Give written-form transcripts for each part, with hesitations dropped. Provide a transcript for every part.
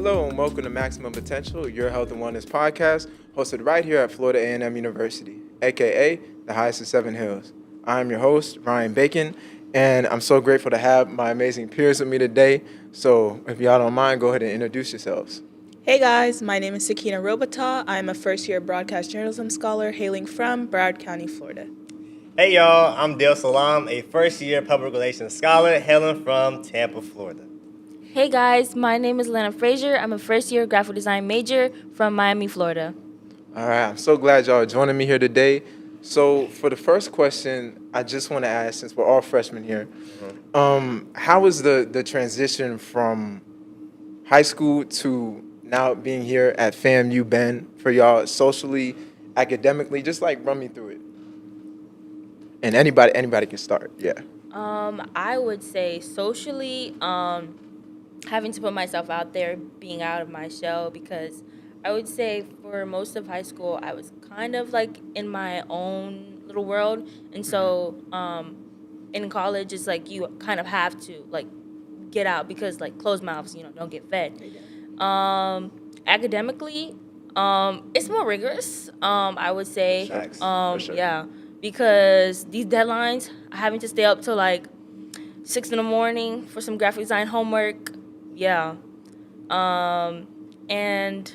Hello and welcome to Maximum Potential, your health and wellness podcast, hosted right here at Florida A&M University, aka the highest of Seven Hills. I'm your host, Ryan Bacon, and I'm so grateful to have my amazing peers with me today. So if y'all don't mind, go ahead and introduce yourselves. Hey guys, my name is Sakina Robitaw. I'm a first-year broadcast journalism scholar hailing from Broward County, Florida. Hey y'all, I'm Dale Salam, a first-year public relations scholar hailing from Tampa, Florida. Hey guys, my name is Lana Frazier. I'm a first-year graphic design major from Miami, Florida. All right, I'm so glad y'all are joining me here today. So for the first question, I just want to ask, since we're all freshmen here, how was the transition from high school to now being here at FAMU been for y'all socially, academically? Just like run me through it. And anybody can start. Yeah. I would say socially, having to put myself out there, being out of my shell, because I would say for most of high school, I was kind of like in my own little world. And so in college, it's like you kind of have to like get out because like closed mouths, don't get fed. Academically, it's more rigorous, I would say. For sure. Yeah, because these deadlines, having to stay up till like 6 a.m. for some graphic design homework. Yeah. And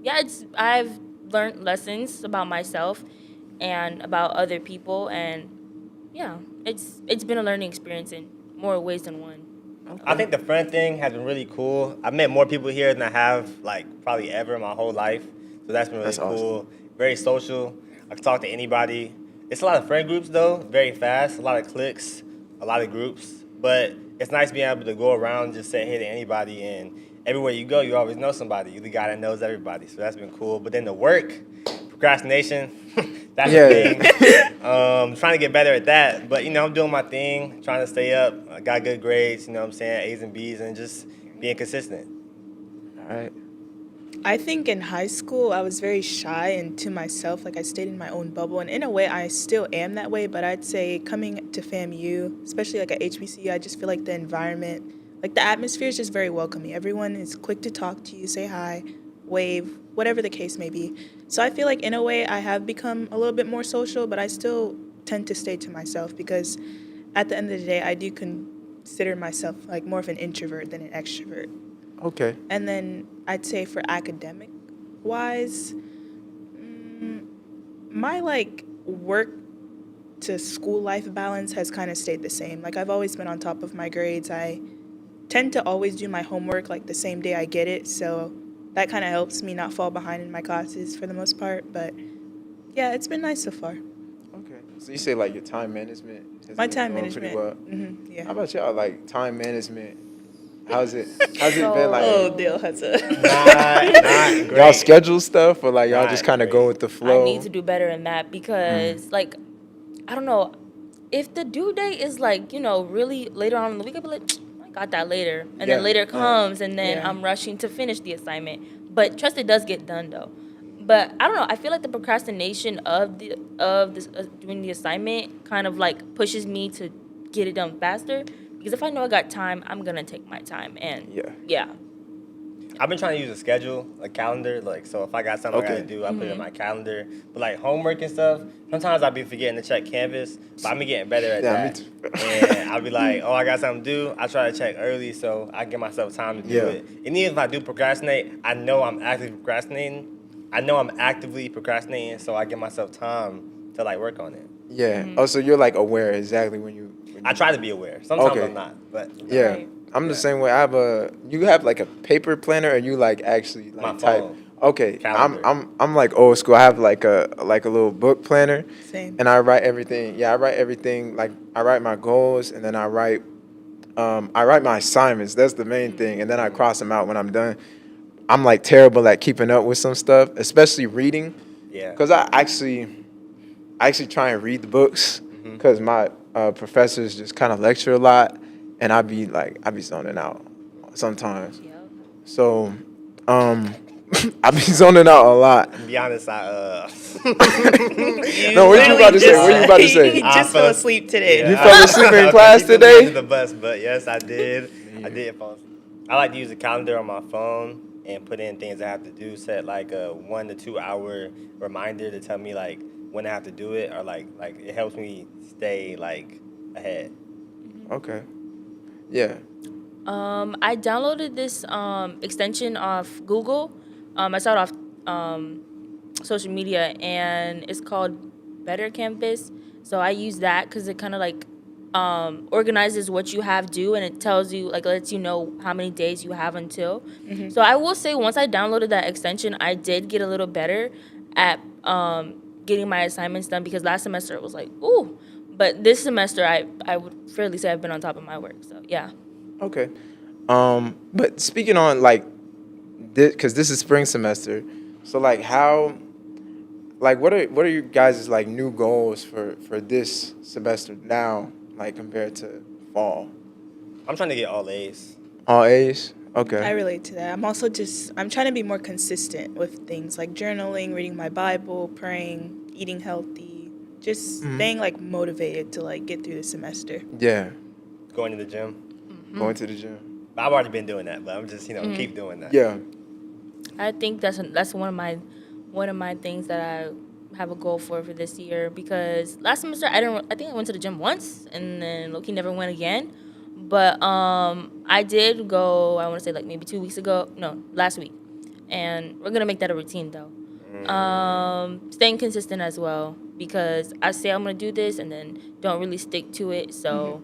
yeah, I've learned lessons about myself and about other people, and yeah, it's been a learning experience in more ways than one. Okay. I think the friend thing has been really cool. I've met more people here than I have like probably ever in my whole life, so that's been really cool. Awesome. Very social. I can talk to anybody. It's a lot of friend groups though, very fast. A lot of cliques, a lot of groups, but it's nice being able to go around and just say hey to anybody, and everywhere you go, you always know somebody. You're the guy that knows everybody, so that's been cool. But then the work, procrastination, that's the thing. Trying to get better at that, but I'm doing my thing, trying to stay up. I got good grades, you know what I'm saying, A's and B's, and just being consistent. All right. I think in high school, I was very shy and to myself, like I stayed in my own bubble. And in a way, I still am that way, but I'd say coming to FAMU, especially like at HBCU, I just feel like the environment, like the atmosphere is just very welcoming. Everyone is quick to talk to you, say hi, wave, whatever the case may be. So I feel like in a way, I have become a little bit more social, but I still tend to stay to myself because at the end of the day, I do consider myself like more of an introvert than an extrovert. Okay. And then I'd say for academic wise, my like work to school life balance has kind of stayed the same. Like I've always been on top of my grades. I tend to always do my homework like the same day I get it. So that kind of helps me not fall behind in my classes for the most part. But yeah, it's been nice so far. Okay. So you say like your time management has My been time going pretty management. well. Yeah. How about y'all, like time management? How's it been like? Oh, Dale has a. Not great. Y'all schedule stuff or like y'all Not just kind of great. go with the flow? I need to do better in that because, like, I don't know, if the due date is like, really later on in the week, I'll be like, I got that later. And Yeah. then later comes, and then Yeah. I'm rushing to finish the assignment. But trust it does get done, though. But I don't know, I feel like the procrastination of this doing the assignment kind of like pushes me to get it done faster. Because if I know I got time, I'm going to take my time. And yeah. I've been trying to use a schedule, a calendar, like, so if I got something I gotta do, I put it in my calendar. But like homework and stuff, sometimes I'll be forgetting to check Canvas, but I'm getting better at that. Me too. And I'll be like, I got something to do. I try to check early so I give myself time to do it. And even if I do procrastinate, I know I'm actively procrastinating. So I give myself time to like work on it. Yeah. Oh, so you're like aware exactly when you I try to be aware. Sometimes Okay. I'm not, but Yeah. Right. I'm the same way. You have like a paper planner, or you like actually like My type? phone. Okay. Calendar. I'm like old school. I have like a little book planner, Same. and I write everything. Yeah, I write everything. Like I write my goals, and then I write my assignments. That's the main thing, and then I cross them out when I'm done. I'm like terrible at keeping up with some stuff, especially reading, yeah. because I actually try and read the books because my professors just kind of lecture a lot, and I be zoning out sometimes. Yep. So, I be zoning out a lot. To be honest, No, what you about to say? What you about to He say? just fell asleep today. You fell asleep in class today? The bus, but yes, I did. I did fall asleep. I like to use a calendar on my phone and put in things I have to do. Set like a 1 to 2 hour reminder to tell me like when I have to do it, or like it helps me stay like ahead. Okay. Yeah. I downloaded this extension off Google. I saw it off social media, and it's called Better Campus. So I use that because it kind of like organizes what you have due, and it tells you, like, lets you know how many days you have until. So I will say, once I downloaded that extension, I did get a little better at getting my assignments done, because last semester it was like, ooh. But this semester, I would fairly say I've been on top of my work. So yeah. Okay. But speaking on like, because this is spring semester, so like how, like what are your guys' like new goals for this semester now, like compared to fall? I'm trying to get all A's. All A's. Okay. I relate to that. I'm trying to be more consistent with things like journaling, reading my Bible, praying, eating healthy, just staying like motivated to like get through the semester. Yeah. Going to the gym. Going to the gym. I've already been doing that, but I'm just keep doing that. Yeah. I think that's one of my things that I have a goal for this year, because last semester I think I went to the gym once, and then Loki never went again. But I did go, I want to say like maybe last week, and we're gonna make that a routine though. Staying consistent as well, because I say I'm gonna do this and then don't really stick to it. So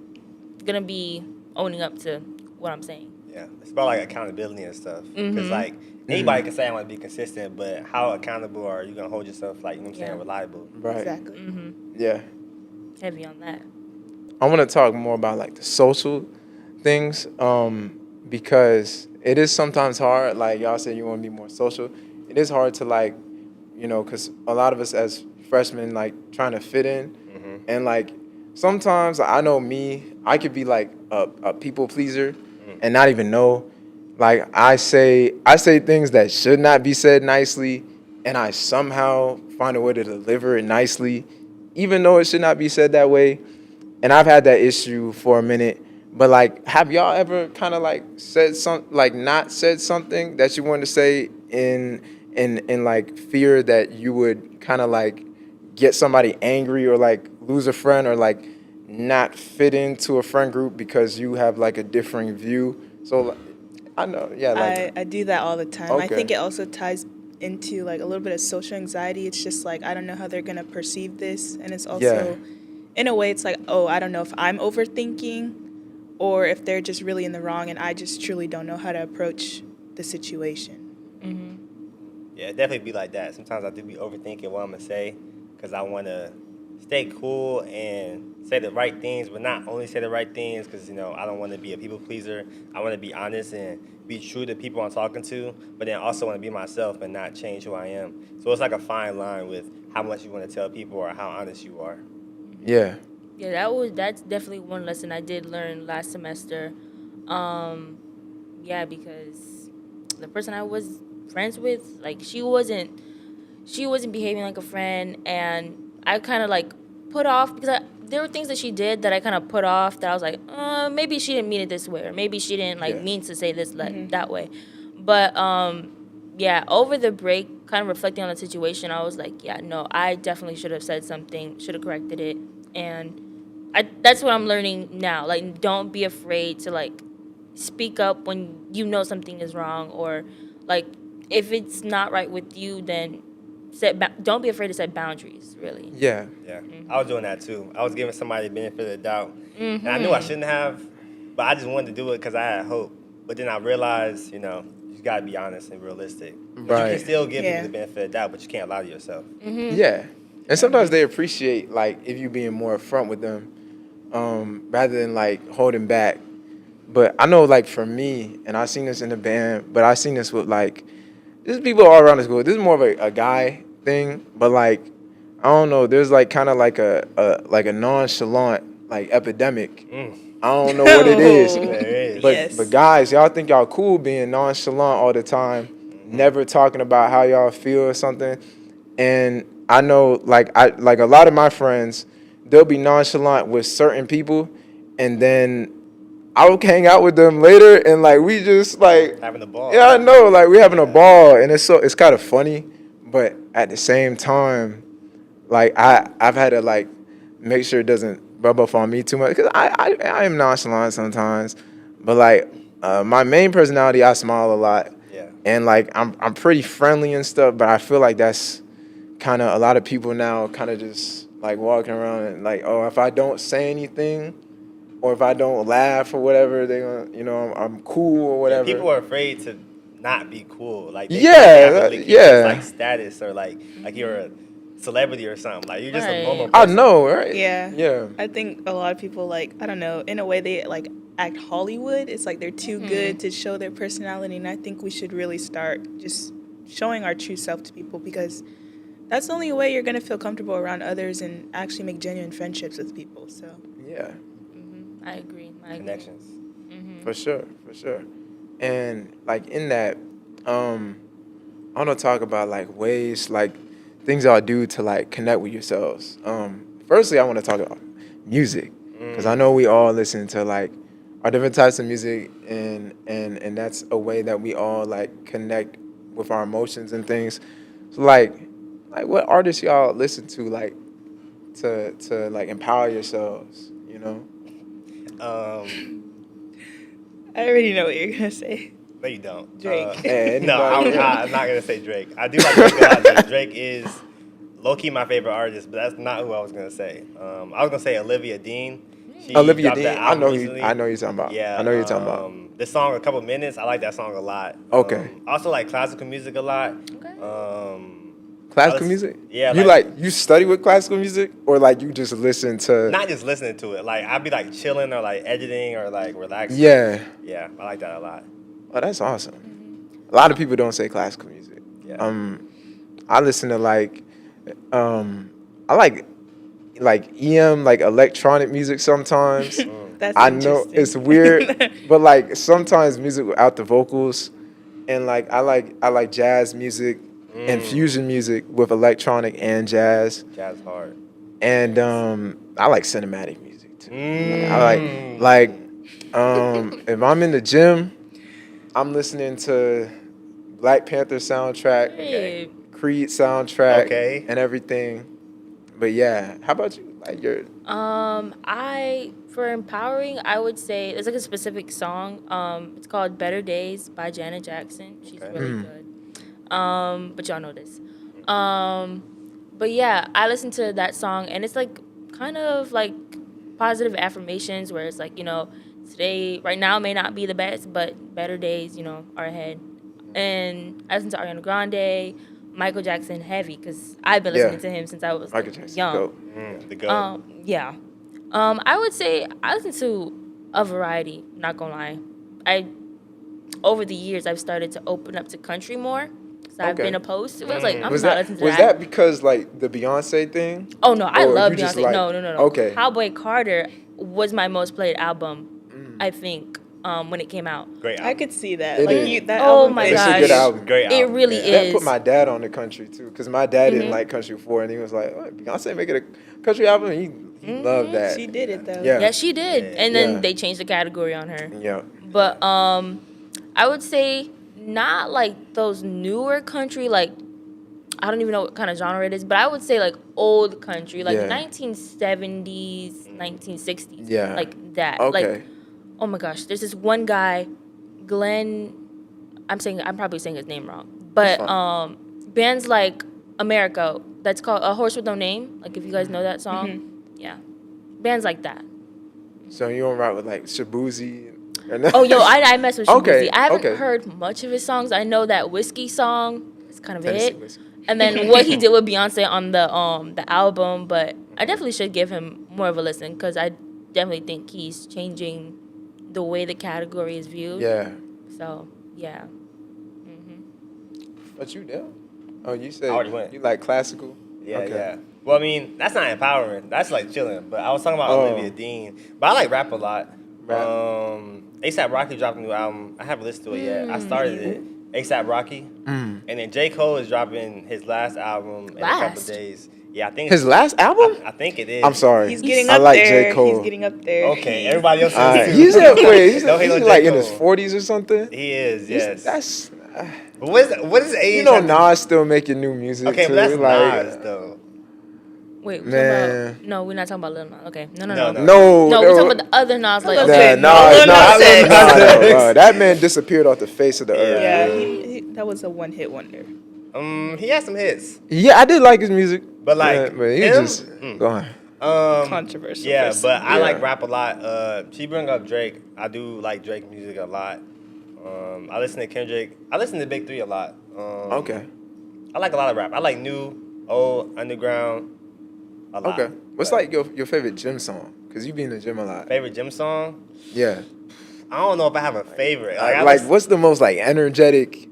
gonna be owning up to what I'm saying. Yeah, it's about like accountability and stuff. Because like anybody can say I want to be consistent, but how accountable are you gonna hold yourself, like, you know what I'm saying, reliable? Right. Exactly. Yeah. Heavy on that. I want to talk more about like the social things, because it is sometimes hard. Like y'all say, you want to be more social. It is hard to like, because a lot of us as freshmen like trying to fit in, and like sometimes I know I could be like a people pleaser and not even know. Like I say things that should not be said nicely, and I somehow find a way to deliver it nicely, even though it should not be said that way. And I've had that issue for a minute. But like, have y'all ever kind of like not said something that you wanted to say in like fear that you would kind of like get somebody angry, or like lose a friend, or like not fit into a friend group because you have like a differing view? So I know, yeah. Like, I do that all the time. I Okay. think it also ties into like a little bit of social anxiety. It's just like, I don't know how they're gonna perceive this, and it's also, in a way, it's like, oh, I don't know if I'm overthinking, or if they're just really in the wrong, and I just truly don't know how to approach the situation. Yeah, it definitely be like that. Sometimes I do be overthinking what I'm gonna say, because I want to stay cool and say the right things, but not only say the right things, because I don't want to be a people pleaser. I want to be honest and be true to people I'm talking to, but then also want to be myself and not change who I am. So it's like a fine line with how much you want to tell people or how honest you are. yeah. Yeah, that's definitely one lesson I did learn last semester. Yeah, because the person I was friends with, like, she wasn't behaving like a friend, and I kind of like put off, because there were things that she did that I kind of put off, that I was like, maybe she didn't mean it this way, or maybe she didn't like mean to say this that way. But yeah, over the break, kind of reflecting on the situation, I was like, yeah, no, I definitely should have said something, should have corrected it. And that's what I'm learning now. Like, don't be afraid to like speak up when you know something is wrong, or like if it's not right with you, then don't be afraid to set boundaries, really. Yeah. Yeah, I was doing that too. I was giving somebody the benefit of the doubt. And I knew I shouldn't have, but I just wanted to do it because I had hope. But then I realized, you got to be honest and realistic. But you can still give people the benefit of the doubt, but you can't lie to yourself. Yeah. And sometimes they appreciate like if you being more upfront with them, rather than like holding back. But I know, like, for me, and I've seen this in the band, but I've seen this with like, there's people all around the school. This is more of a guy thing, but like, I don't know. There's like kind of like a nonchalant like epidemic. I don't know what it is. There But is. but guys, y'all think y'all cool being nonchalant all the time, never talking about how y'all feel or something. And I know like a lot of my friends, they'll be nonchalant with certain people, and then I would hang out with them later, and like we just like Having the ball. yeah, I know, like we having a ball, and it's kind of funny, but at the same time, like I've had to like make sure it doesn't rub off on me too much because I am nonchalant sometimes, but like my main personality, I smile a lot, Yeah. and like I'm pretty friendly and stuff, but I feel like that's kind of a lot of people now kind of just like walking around and like, oh, if I don't say anything or if I don't laugh or whatever, they gonna, you know, I'm cool or whatever. People are afraid to not be cool. Like they Yeah, think they have to link you to yeah. like status or like you're a celebrity or something. Like you're just a Right. normal I person. know, right? Yeah. Yeah. I think a lot of people, like, I don't know, in a way they like act Hollywood. It's like they're too good to show their personality, and I think we should really start just showing our true self to people, because that's the only way you're going to feel comfortable around others and actually make genuine friendships with people. So Yeah, I agree. Connections. for sure, for sure. And like in that, I want to talk about like ways, like things y'all do to like connect with yourselves. Firstly, I want to talk about music because I know we all listen to like our different types of music, and that's a way that we all like connect with our emotions and things. So like what artists y'all listen to like to like empower yourselves, you know? I already know what you're going to say. No, you don't. Drake. Hey, No, anybody- I'm not gonna say Drake. I do like Drake a lot. Though. Drake is low key my favorite artist, but that's not who I was gonna say. I was gonna say Olivia Dean. She Olivia dropped Dean, that I album know recently. I know you're talking about. Yeah, I know you're talking about. This song, A Couple Minutes, I like that song a lot. Okay. I also like classical music a lot. Okay. Classical music? Yeah, You like- you study with classical music, or like you just listen to? Not just listening to it. Like I'd be like chilling or like editing or like relaxing. Yeah. Yeah, I like that a lot. Oh, that's awesome. A lot of people don't say classical music. Yeah. I listen to like, I like EM, like electronic music sometimes. That's I know interesting. it's weird, but like sometimes music without the vocals, and like I like jazz music and fusion music with electronic and jazz, Jazz hard. and I like cinematic music too. Mm. I like if I'm in the gym, I'm listening to Black Panther soundtrack, Hey. Creed soundtrack, Okay. and everything. But yeah, how about you? Like your For empowering, I would say there's like a specific song. It's called "Better Days" by Janet Jackson. She's Okay. really good. But y'all know this. But yeah, I listen to that song, and it's like kind of like positive affirmations, where it's like, you know, today, right now may not be the best, but better days, you know, are ahead. And I listen to Ariana Grande, Michael Jackson heavy, because I've been listening to him since I was Michael like, Jackson? young. Dope. The goat. Yeah. I would say I listen to a variety, not gonna lie. Over the years, I've started to open up to country more. So I've Okay. been opposed to it. I was like, I'm Was not that listening to was that because like the Beyonce thing? Oh, no, I or love you just Beyonce. like- No. Okay. Cowboy Carter was my most played album, I think, when it came out. Great album. I could see that. It Like is. you, that Oh album my is- It's a gosh. good album. Great It album. really yeah. That is. put my dad on the country too, because my dad didn't like country before, and he was like, oh, "Beyonce making a country album." And he loved that. She did it though. Yeah. Yeah, she did. Yeah. And then Yeah. they changed the category on her. Yeah. But I would say not like those newer country, like I don't even know what kind of genre it is, but I would say like old country, like Yeah. 1970s, 1960s. Yeah. Like that. Okay. Like, oh my gosh, there's this one guy, Glenn, I'm probably saying his name wrong. But That's fine. bands like America, that's called A Horse with No Name, like if you guys know that song. Yeah. Bands like that. So you don't rock with like Shabuzi? Oh, yo, I mess with Okay, Shabuzi. I haven't okay. heard much of his songs. I know that Whiskey song is kind of Tennessee it. Whiskey. And then what he did with Beyonce on the album, but I definitely should give him more of a listen, because I definitely think he's changing the way the category is viewed. Yeah. So, yeah. But you do? Oh, you said I already went. you like classical? Yeah, Okay. yeah. Well, I mean, that's not empowering. That's like chilling. But I was talking about Oh. Olivia Dean. But I like rap a lot. Rap. ASAP Rocky dropped a new album. I haven't listened to it yet. I started it. ASAP Rocky. Mm. And then J. Cole is dropping his last album in a couple Last? days. Yeah, I think His last album? I think it is. I'm sorry. He's getting I up like there. J. Cole. He's getting up there. Okay, everybody else All right. is too. He's at, wait, he's, Don't hate he's on J. like in his Cole. 40s or something. He is, yes. That's But what is age? you know have to- Nas still making new music Okay, too. but that's like, Nas though. Wait, we're Man. talking about, no, we're not talking about Lil Nas. Okay, no. No. No, we're talking about the other Nas. Like, Okay, Yeah, no, Nas, Lil Nas, Nas X. Nas, that man disappeared off the face of the earth. Yeah, dude. that was a one-hit wonder. He has some hits, Yeah, I did like his music, but like yeah, but he him, just go on. Controversial. Yeah, person. but I Yeah. like rap a lot. She bring up Drake. I do like Drake music a lot. I listen to Kendrick. I listen to Big 3 a lot. Okay. I like a lot of rap. I like new, old, underground. A lot. Okay. What's But like your favorite gym song? Cause you be in the gym a lot. favorite gym song? Yeah. I don't know if I have a favorite. I Like listen- what's the most like energetic?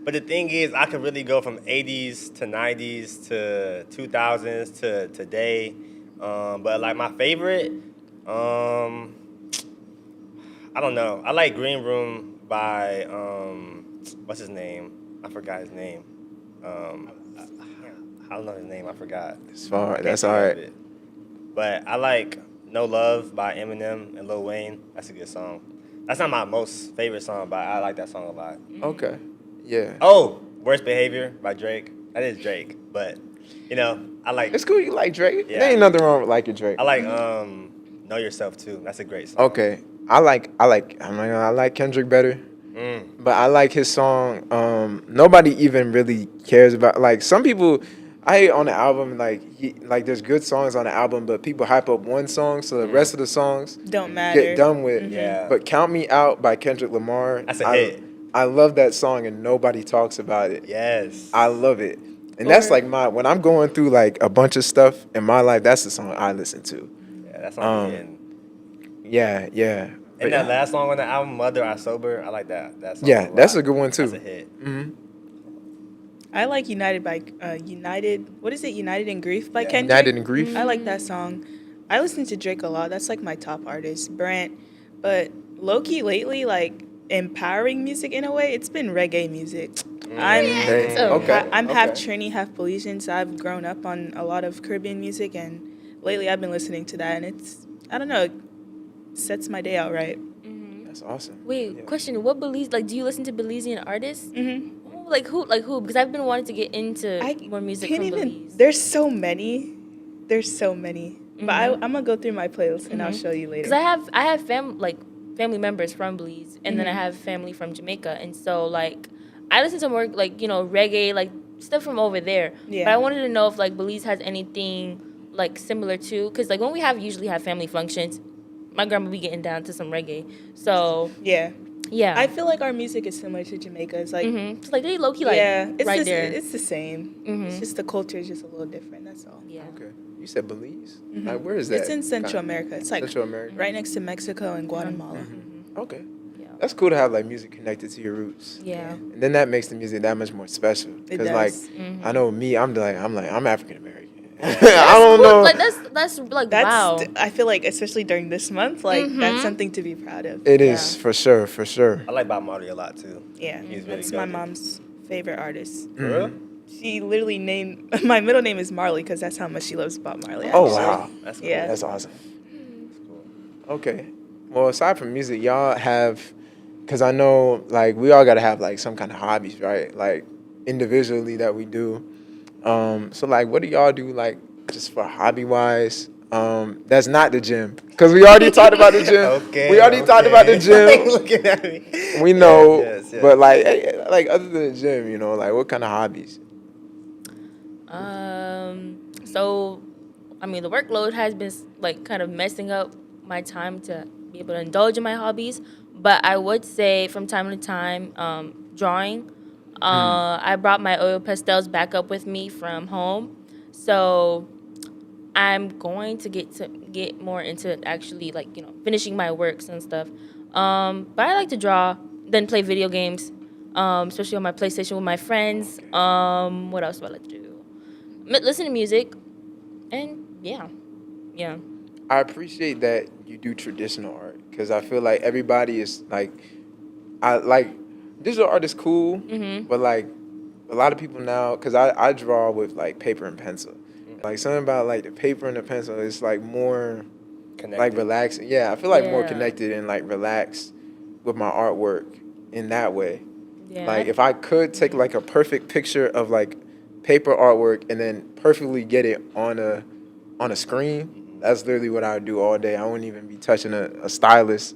But the thing is, I could really go from 80s to 90s to 2000s to today. But like my favorite, I don't know. I like Green Room by what's his name? I forgot his name. I don't know his name. I forgot. It's far. Can't That's think all of right. it. But I like No Love by Eminem and Lil Wayne. That's a good song. That's not my most favorite song, but I like that song a lot. Okay. Yeah. Oh, Worst Behavior by Drake. That is Drake, but you know, I like It's cool. You like Drake? Yeah. There ain't nothing wrong with liking Drake. I like Know Yourself too. That's a great song. Okay. I like Kendrick better. But I like his song. Nobody even really cares about, like, some people. I hate on the album, like there's good songs on the album, but people hype up one song, so the rest of the songs Don't matter. get done with. Yeah. But "Count Me Out" by Kendrick Lamar. That's a hit. I love that song, and nobody talks about it. Yes. I love it, and that's like when I'm going through like a bunch of stuff in my life. That's the song I listen to. Yeah, that's on the end. Yeah, yeah. But And that last song on the album, Mother I Sober, I like that. That song yeah, a that's lot. a good one too. That's a hit. I like United by United. What is it? United in Grief by Yeah. Kendrick. United in Grief. I like that song. I listen to Drake a lot. That's like my top artist, Brant. But low key lately, like empowering music in a way, it's been reggae music. I'm half Trini, half Belizean, so I've grown up on a lot of Caribbean music, and lately I've been listening to that, and it's, I don't know, it sets my day out right. That's awesome. Wait, Yeah. question: what Belize? Like, do you listen to Belizean artists? Mm-hmm. Oh, like who? Like who? Because I've been wanting to get into I more music can't from even. Belize. There's so many. But I'm gonna go through my playlist and I'll show you later. Because I have family members from Belize, and then I have family from Jamaica, and so like I listen to more like reggae, like stuff from over there. Yeah. But I wanted to know if like Belize has anything like similar to, because like when we usually have family functions, my grandma be getting down to some reggae. So Yeah. yeah, I feel like our music is similar to Jamaica. It's like It's like they low key like yeah, it's right the, there. It's the same. It's just the culture is just a little different. That's all. Yeah. Okay. You said Belize? Like, where is that? It's in Central Kinda- America. It's like Central America. right next to Mexico and Guatemala. Okay. Yeah. That's cool to have like music connected to your roots. Yeah. And then that makes the music that much more special. It Because like does. I know me, I'm African American. I don't know. Like that's like That's wow. I feel like especially during this month, like that's something to be proud of. It is for sure, for sure. I like Bob Marley a lot too. Yeah, He's really that's my goated. mom's favorite artist. For real? She literally named my middle name is Marley because that's how much she loves Bob Marley. Oh actually. wow, That's cool. Yeah. that's awesome. Okay. Well, aside from music, y'all have, because I know like we all gotta have like some kind of hobbies, right? Like individually that we do. So like, what do y'all do like just for hobby wise? That's not the gym, because we already talked about the gym. Okay. We already talked about the gym. Looking at me. We know, Yes. but like other than the gym, like what kind of hobbies? So, I mean, the workload has been like kind of messing up my time to be able to indulge in my hobbies. But I would say from time to time, drawing. I brought my oil pastels back up with me from home, so I'm going to get more into actually like finishing my works and stuff. But I like to draw, then play video games, especially on my PlayStation with my friends. What else do I like to do? Listen to music, and yeah. I appreciate that you do traditional art, because I feel like everybody is like, digital art is cool, but like a lot of people now, because I draw with like paper and pencil, Like something about like the paper and the pencil. It's like more Connected. like relaxing. Yeah, I feel like more Yeah. connected and like relaxed with my artwork in that way. Yeah. Like if I could take like a perfect picture of like paper artwork and then perfectly get it on a screen, that's literally what I would do all day. I wouldn't even be touching a stylus.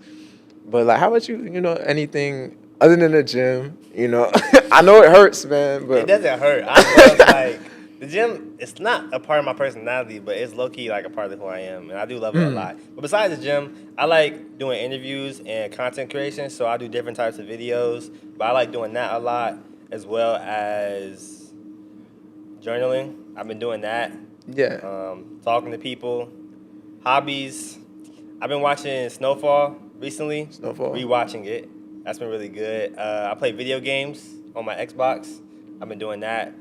But like, how about you? You know, anything other than the gym? You know, I know it hurts, man. But It doesn't hurt. I love like the gym. It's not a part of my personality, but it's low key like a part of who I am, and I do love it a lot. But besides the gym, I like doing interviews and content creation. So I do different types of videos, but I like doing that a lot as well as journaling. I've been doing that. yeah, Talking to people, hobbies. I've been watching Snowfall recently. Snowfall. Rewatching it. That's been really good. I play video games on my Xbox. I've been doing that.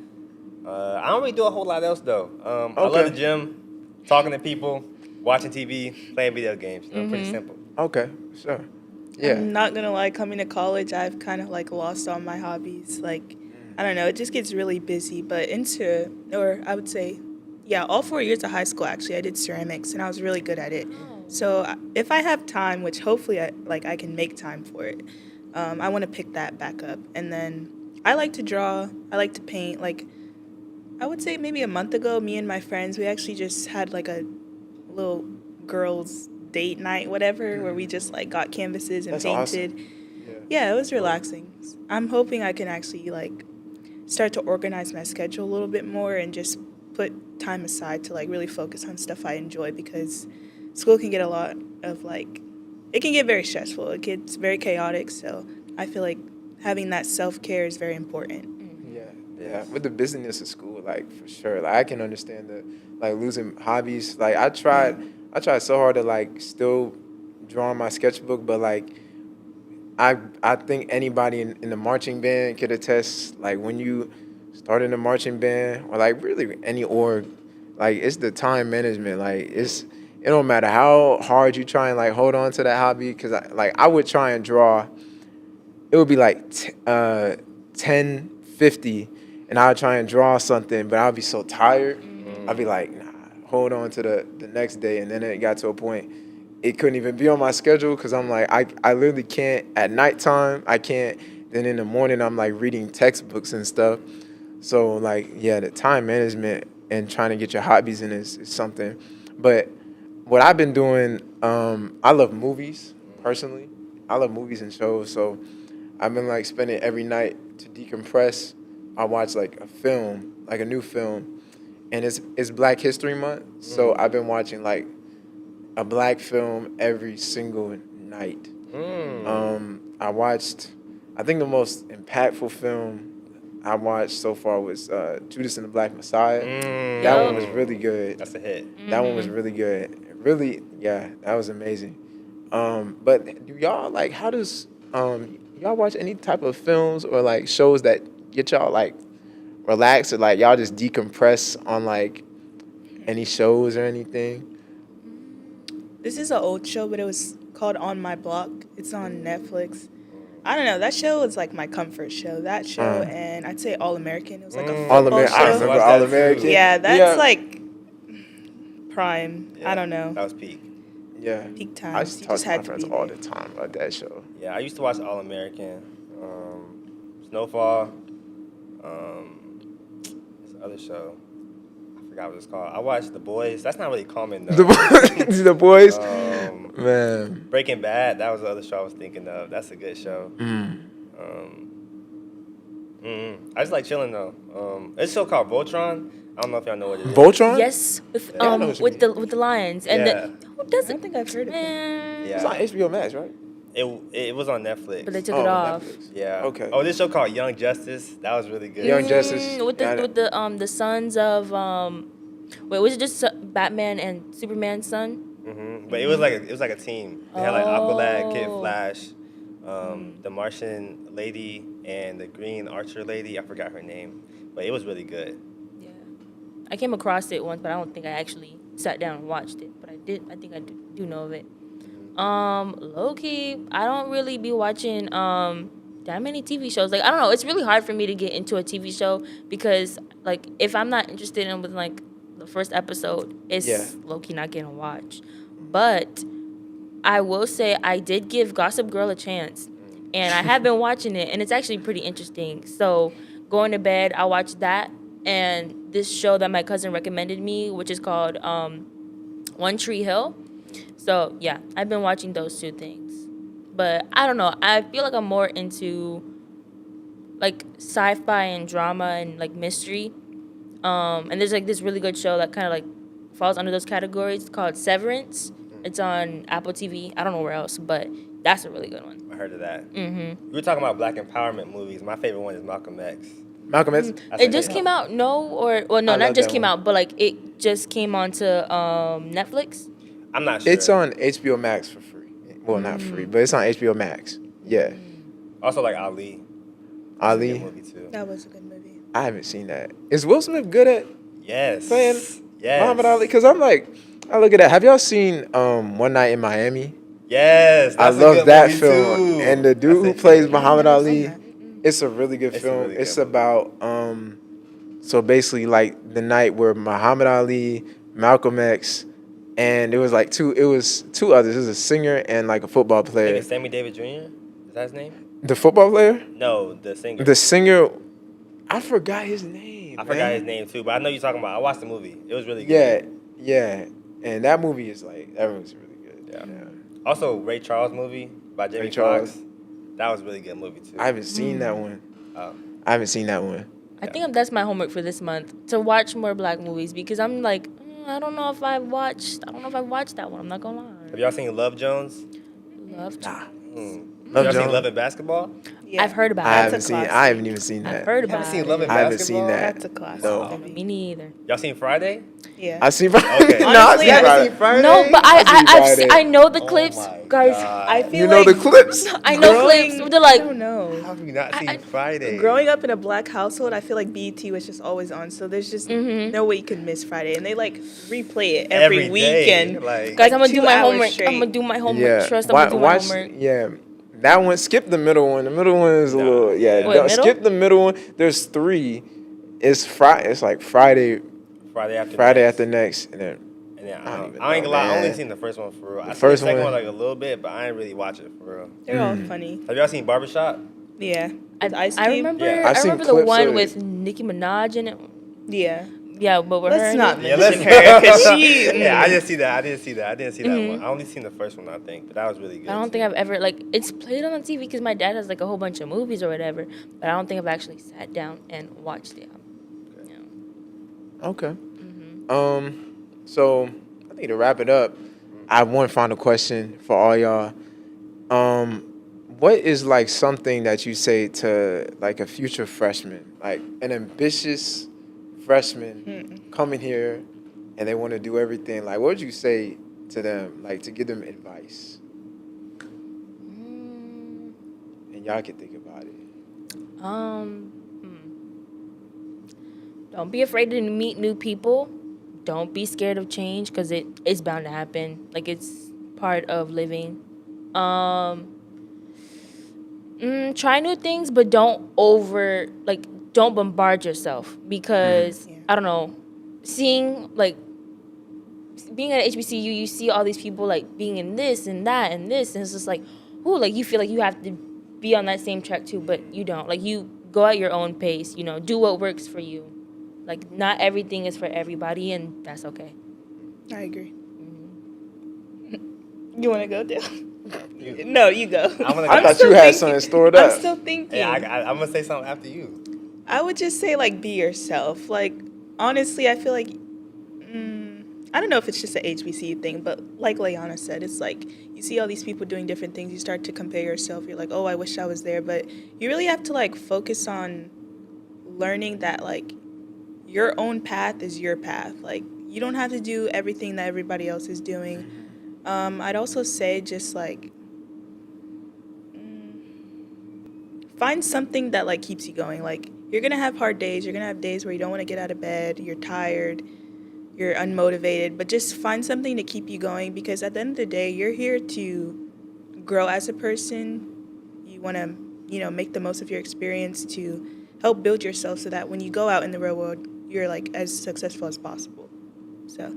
I don't really do a whole lot else though. I love Okay. the gym, talking to people, watching TV, playing video games. You know, pretty simple. okay, sure. Yeah, I'm not gonna lie, coming to college, I've kind of like lost all my hobbies. Like, I don't know, it just gets really busy. But or I would say, yeah, all 4 years of high school, actually, I did ceramics and I was really good at it. So if I have time, which hopefully I can make time for it, I want to pick that back up. And then I like to draw, I like to paint. Like, I would say maybe a month ago, me and my friends, we actually just had like a little girls' date night, whatever, where we just like got canvases and That's painted. awesome. Yeah, it was relaxing. I'm hoping I can actually like start to organize my schedule a little bit more and just put time aside to like really focus on stuff I enjoy, because school can get a lot of like, it can get very stressful. It gets very chaotic. So I feel like having that self-care is very important. Yeah. With the busyness of school, like for sure, like I can understand the like losing hobbies. Like I tried so hard to like still draw on my sketchbook, but like I think anybody in the marching band could attest. Like when you start in the marching band or like really any org, like it's the time management. Like it don't matter how hard you try and like hold on to that hobby, because I would try and draw. It would be like 10:50, and I would try and draw something, but I'd be so tired. I'd be like, nah, hold on to the next day. And then it got to a point, it couldn't even be on my schedule, because I'm like, I literally can't. At nighttime, I can't. Then in the morning, I'm like reading textbooks and stuff. So like, yeah, the time management and trying to get your hobbies in is something. But what I've been doing, I love movies, personally. I love movies and shows, so I've been like spending every night to decompress. I watch like a film, like a new film, and it's Black History Month, so I've been watching like a black film every single night. I watched, I think the most impactful film I watched so far was Judas and the Black Messiah. That one was really good. That's a hit. That one was really good. Really, yeah, that was amazing. But do y'all like, how does y'all watch any type of films or like shows that get y'all like relaxed, or like y'all just decompress on like any shows or anything? This is an old show, but it was called On My Block. It's on Netflix. I don't know. That show is like my comfort show. That show, and I'd say All American. It was like a All football American. show. I remember Watch All that American. too. Yeah, that's like prime. Yeah, I don't know. That was peak. Yeah. Peak I times. used to You talk just to my had to friends be all there. the time about that show. Yeah, I used to watch All American, Snowfall, this other show. I forgot what it's called. I watched The Boys. That's not really common though. The Boys, Um, man. Breaking Bad. That was the other show I was thinking of. That's a good show. I just like chilling though. It's a show called Voltron. I don't know if y'all know what it is. Voltron? Yes, with I know what you with the lions and Yeah. who I doesn't? don't think I've heard of it. Man. It's on Yeah, HBO Max, right? it was on Netflix. But they took Oh, it off. Netflix. Yeah. Okay. Oh, this show called Young Justice. That was really good. Young Justice. With Yeah, the sons of wait, was it just Batman and Superman's son? But it was like a team. They had like Aqualad, Kid Oh. Flash, the Martian lady, and the Green Archer lady. I forgot her name, but it was really good. Yeah, I came across it once, but I don't think I actually sat down and watched it. But I did. I think I do know of it. Low key, I don't really be watching that many TV shows. Like I don't know, it's really hard for me to get into a TV show because like if I'm not interested in with like the first episode, it's Yeah. low-key not getting watched. But I will say I did give Gossip Girl a chance, and I have been watching it, and it's actually pretty interesting. So going to bed, I watched that, and this show that my cousin recommended me, which is called One Tree Hill. So yeah, I've been watching those two things. But I don't know. I feel like I'm more into like sci-fi and drama and like mystery. And there's like this really good show that kind of like falls under those categories called Severance. It's on Apple TV. I don't know where else, but that's a really good one. I heard of that. Mm-hmm. We were talking about black empowerment movies. My favorite one is Malcolm X. Malcolm X. It just came out, well, no, I not love just that came one. out, but like it just came onto Netflix. I'm not sure. It's on HBO Max for free. Well, not free, but it's on HBO Max. Yeah. Also like Ali. Ali. Good movie too. That was a good movie. I haven't seen that. Is Will Smith good at Yes. playing Yes. Muhammad Ali? Because I'm like, I look at that. Have y'all seen One Night in Miami? Yes. I That's a love good that movie, film. too. And the dude who That's a plays good Muhammad I've Ali, seen that. it's a really good It's a film. really good It's movie. about so basically like the night where Muhammad Ali, Malcolm X, and it was two others. It was a singer and like a football I think player. it's Sammy Davis Jr. Is that his name? The football player? No, the singer. The singer, I forgot his name. I forgot man. his name too, but I know you're talking about. I watched the movie. It was really Yeah, good. yeah. And that movie is like, that movie's really good. Yeah. Also, Ray Charles movie by Jamie Ray Charles. Foxx. That was a really good movie too. I haven't seen that one. Oh. I haven't seen that one. I think that's my homework for this month, to watch more black movies, because I'm like, I don't know if I've watched that one. I'm not gonna lie. Have y'all seen Love Jones? Love to. Love Y'all seen Jones. Love and Basketball? Yeah. I've heard about I it. haven't seen. I haven't even seen that. I've heard You haven't about seen it. Love and I haven't seen Basketball? that. That's a classic. No. Me neither. Y'all seen Friday? Yeah. I seen. Okay. Okay. No, I Honestly, seen I Friday. Friday? No, but I've seen I know the Oh clips, my guys. God. I feel You know like the clips. I know clips. They're I like, don't know. How have you not seen Friday? Growing up in a black household, I feel like BET was just always on, so there's just no way you could miss Friday, and they like replay it every day. weekend. Like, guys, I'm gonna do 2 my hours homework. straight. I'm gonna do my homework. Yeah. Trust, I'm gonna do my Watch. homework. Yeah. That one. Skip the middle one. The middle one is a little. Yeah. What, don't- middle? Skip the middle one. There's 3. It's Friday. It's like Friday after next, and then And then, I don't even I ain't know, gonna lie, I only man. seen the first one for real. I seen first the second one- one like a little bit, but I ain't really watch it for real. They're all funny. Have y'all seen Barbershop? Yeah. I, With Ice I Cube? remember. Yeah. I've I seen remember the clips one of it. with Nicki Minaj in it. Yeah. Yeah, but with her. Let's in not it. Yeah, mention let's- her, 'cause she. Yeah, I didn't see that. I didn't see that one. I only seen the first one, I think, but that was really good. I don't think I've ever like it's played on TV because my dad has like a whole bunch of movies or whatever, but I don't think I've actually sat down and watched it. Okay. So I think to wrap it up, I have one final question for all y'all. What is like something that you say to like a future freshman, like an ambitious freshman coming here and they want to do everything? Like, what would you say to them, like to give them advice? And y'all can think about it. Don't be afraid to meet new people. Don't be scared of change because it's bound to happen. Like it's part of living. Try new things, but don't bombard yourself because I don't know. Being at HBCU, you see all these people like being in this and that and this, and it's just like, ooh, like you feel like you have to be on that same track too, but you don't. Like you go at your own pace, do what works for you. Like not everything is for everybody, and that's okay. I agree. You want to go, Dale? No, you go. I thought you had something stored up. I'm still thinking. Yeah, I'm gonna say something after you. I would just say, like, be yourself. Like, honestly, I feel like, I don't know if it's just an HBCU thing, but like Leanna said, it's like you see all these people doing different things. You start to compare yourself. You're like, oh, I wish I was there. But you really have to, like, focus on learning that, like, your own path is your path. Like, you don't have to do everything that everybody else is doing. I'd also say just, like, find something that, like, keeps you going. Like, you're going to have hard days. You're going to have days where you don't want to get out of bed. You're tired. You're unmotivated. But just find something to keep you going because at the end of the day, you're here to grow as a person. You want to, make the most of your experience to help build yourself so that when you go out in the real world, you're, like, as successful as possible. So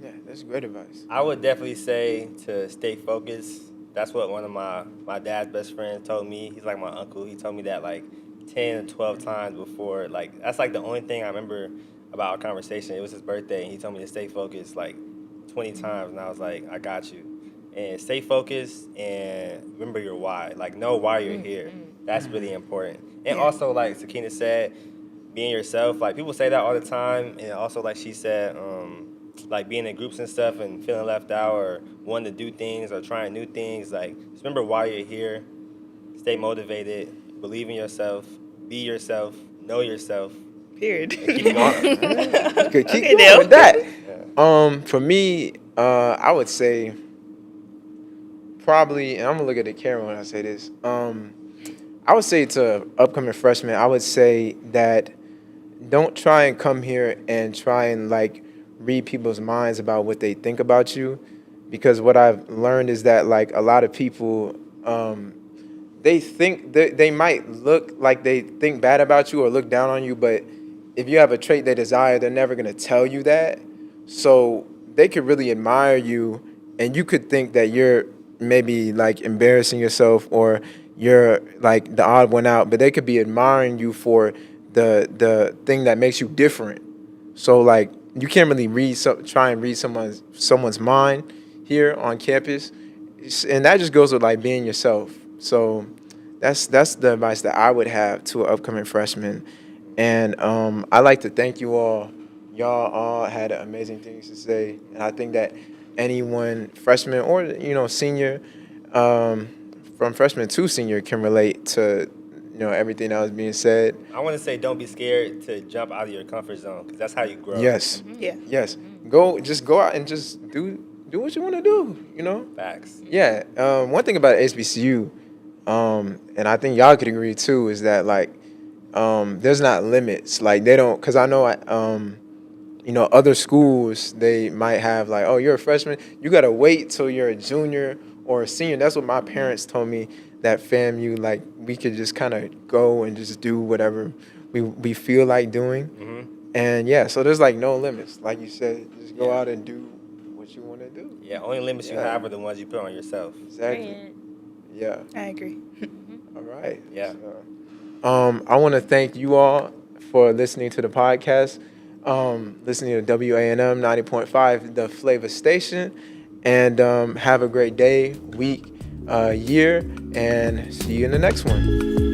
Yeah, that's great advice. I would definitely say to stay focused. That's what one of my dad's best friends told me. He's like my uncle. He told me that like 10 or 12 times before. Like, that's like the only thing I remember about our conversation. It was his birthday, and he told me to stay focused like 20 times. And I was like, I got you. And stay focused and remember your why. Like, know why you're here. That's really important. And also, like Sakina said, being yourself. Like, people say that all the time. And also, like she said, like being in groups and stuff and feeling left out or wanting to do things or trying new things. Like, just remember why you're here. Stay motivated. Believe in yourself. Be yourself. Know yourself. period. And keep going. You could keep Okay, going Dale. with that. For me, I would say probably, and I'm gonna look at the camera when I say this. I would say to upcoming freshmen, I would say that don't try and come here and try and like read people's minds about what they think about you, because what I've learned is that like a lot of people, they think they might look like they think bad about you or look down on you, but if you have a trait they desire, they're never gonna tell you that. So they could really admire you, and you could think that you're maybe like embarrassing yourself or you're like the odd one out, but they could be admiring you for the thing that makes you different. So like you can't really try and read someone's mind here on campus, and that just goes with like being yourself. So that's the advice that I would have to an upcoming freshman. And I'd like to thank you all. Y'all all had amazing things to say, and I think that anyone, freshman or senior, from freshman to senior, can relate to everything that was being said. I want to say don't be scared to jump out of your comfort zone because that's how you grow. Yes. Yeah. Yes. Go out and just do what you want to do. Facts. Yeah. One thing about HBCU, and I think y'all could agree too, is that like there's not limits. Like they don't, because I know other schools, they might have like, oh, you're a freshman, you gotta wait till you're a junior or a senior. That's what my parents told me, that FAMU, like we could just kind of go and just do whatever we feel like doing. And yeah, so there's like no limits. Like you said, just go out and do what you want to do. Yeah, only limits you have are the ones you put on yourself. Exactly. Yeah. I agree. All right. Yeah. So, I want to thank you all for listening to the podcast, listening to WANM 90.5, the Flavor Station, and have a great day, week, year, and see you in the next one.